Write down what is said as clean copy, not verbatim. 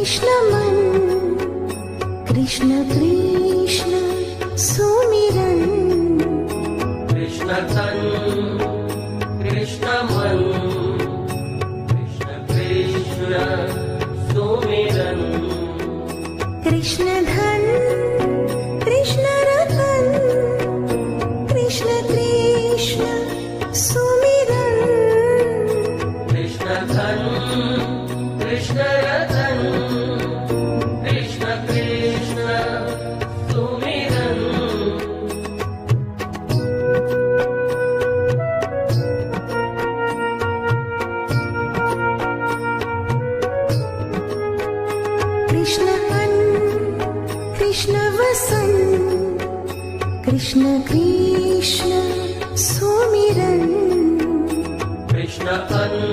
कृष्ण मन कृष्ण कृष्ण सुमिरन कृष्ण तन कृष्ण मन कृष्ण कृष्ण सुमिरन कृष्ण धन कृष्ण रतन कृष्ण कृष्ण सुमिरन कृष्ण धन कृष्ण रतन कृष्ण कृष्ण सुमिरन कृष्ण अन्न कृष्ण वसन कृष्ण कृष्ण सुमिरन कृष्ण अन्न